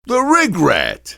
TheRigRat.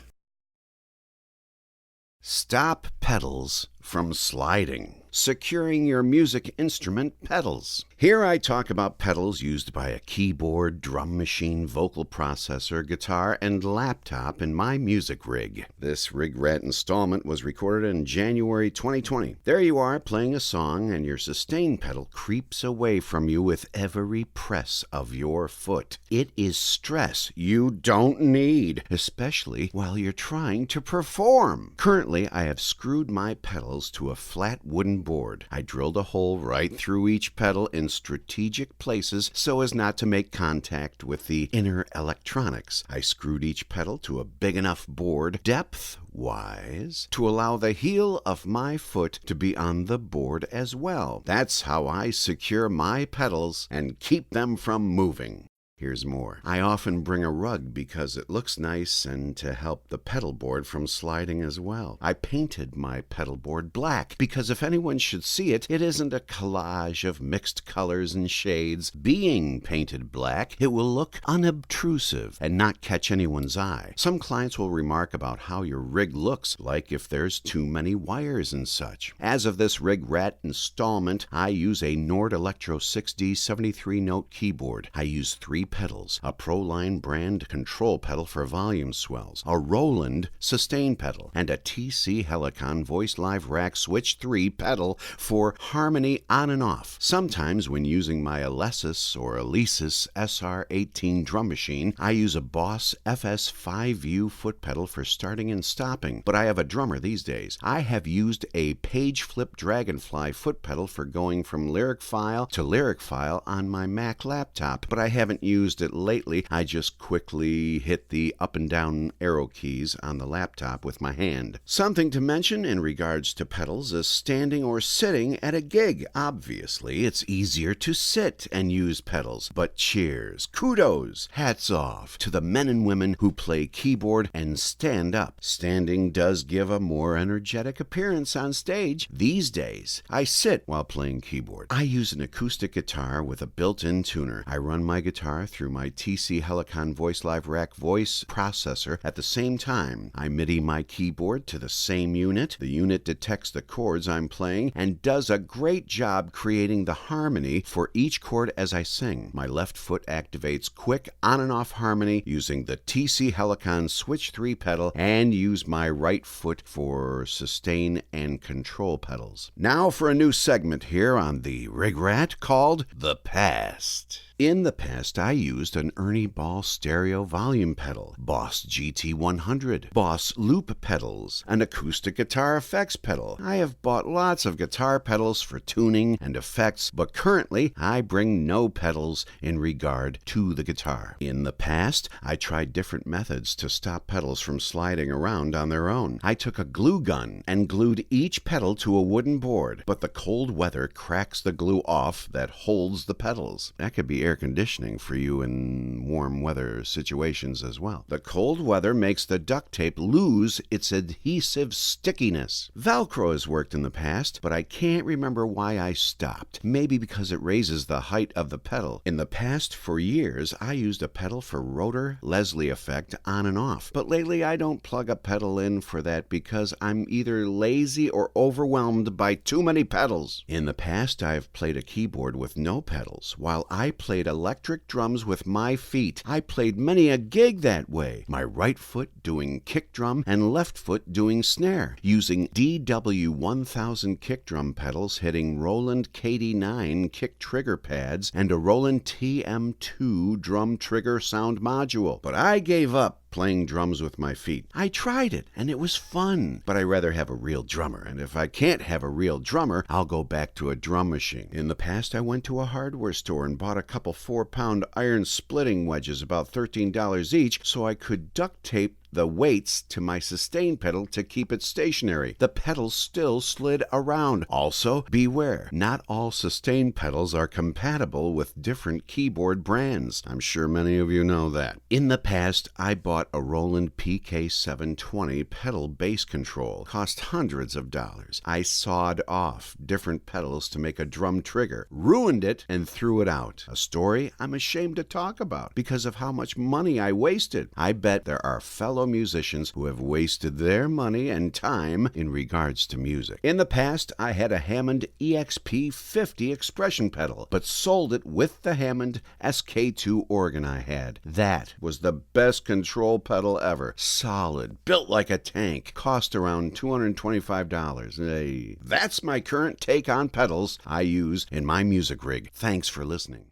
Stop pedals from sliding. Securing your music instrument pedals. Here I talk about pedals used by a keyboard, drum machine, vocal processor, guitar, and laptop in my music rig. This TheRigRat installment was recorded in January 2020. There you are playing a song and your sustain pedal creeps away from you with every press of your foot. It is stress you don't need, especially while you're trying to perform. Currently, I have screwed my pedals to a flat wooden board. I drilled a hole right through each pedal in strategic places so as not to make contact with the inner electronics. I screwed each pedal to a big enough board, depth-wise, to allow the heel of my foot to be on the board as well. That's how I secure my pedals and keep them from moving. Here's more. I often bring a rug because it looks nice and to help the pedal board from sliding as well. I painted my pedal board black because if anyone should see it, it isn't a collage of mixed colors and shades. Being painted black, it will look unobtrusive and not catch anyone's eye. Some clients will remark about how your rig looks, like if there's too many wires and such. As of this TheRigRat installment, I use a Nord Electro 6D 73-note keyboard. I use 3 pedals, a Proline brand control pedal for volume swells, a Roland sustain pedal, and a TC-HeliconVoiceLiveRackvocalProcessor Switch 3 pedal for harmony on and off. Sometimes when using my Alesis or Alesis SR18 drum machine, I use a Boss FS5U foot pedal for starting and stopping, but I have a drummer these days. I have used a Page Flip Dragonfly foot pedal for going from lyric file to lyric file on my Mac laptop, but I haven't used it lately. I just quickly hit the up and down arrow keys on the laptop with my hand. Something to mention in regards to pedals is standing or sitting at a gig. Obviously, it's easier to sit and use pedals, but cheers, kudos, hats off to the men and women who play keyboard and stand up. Standing does give a more energetic appearance on stage these days. I sit while playing keyboard. I use an acoustic guitar with a built-in tuner. I run my guitar through my TC-HeliconVoiceLiveRackvocalProcessor at the same time. I MIDI my keyboard to the same unit. The unit detects the chords I'm playing and does a great job creating the harmony for each chord as I sing. My left foot activates quick on and off harmony using the TC Helicon Switch 3 pedal and use my right foot for sustain and control pedals. Now for a new segment here on the TheRigRat called The Past. In the past, I used an Ernie Ball stereo volume pedal, Boss GT100, Boss loop pedals, an acoustic guitar effects pedal. I have bought lots of guitar pedals for tuning and effects, but currently I bring no pedals in regard to the guitar. In the past, I tried different methods to stop pedals from sliding around on their own. I took a glue gun and glued each pedal to a wooden board, but the cold weather cracks the glue off that holds the pedals. That could be air conditioning for you in warm weather situations as well. The cold weather makes the duct tape lose its adhesive stickiness. Velcro has worked in the past, but I can't remember why I stopped. Maybe because it raises the height of the pedal. In the past, for years, I used a pedal for rotor Leslie effect on and off, but lately I don't plug a pedal in for that because I'm either lazy or overwhelmed by too many pedals. In the past, I've played a keyboard with no pedals, while I played electric drums with my feet. I played many a gig that way. My right foot doing kick drum and left foot doing snare, using DW1000 kick drum pedals, hitting Roland KD9 kick trigger pads and a Roland TM2 drum trigger sound module. But I gave up playing drums with my feet. I tried it, and it was fun, but I rather have a real drummer, and if I can't have a real drummer, I'll go back to a drum machine. In the past, I went to a hardware store and bought a couple 4-pound iron splitting wedges, about $13 each, so I could duct tape the weights to my sustain pedal to keep it stationary. The pedals still slid around. Also, beware, not all sustain pedals are compatible with different keyboard brands. I'm sure many of you know that. In the past, I bought a Roland PK720 pedal bass control. Cost hundreds of dollars. I sawed off different pedals to make a drum trigger, ruined it, and threw it out. A story I'm ashamed to talk about because of how much money I wasted. I bet there are fellow musicians who have wasted their money and time in regards to music. In the past, I had a Hammond EXP50 expression pedal, but sold it with the Hammond SK2 organ I had. That was the best control pedal ever. Solid, built like a tank, cost around $225. Hey, that's my current take on pedals I use in my music rig. Thanks for listening.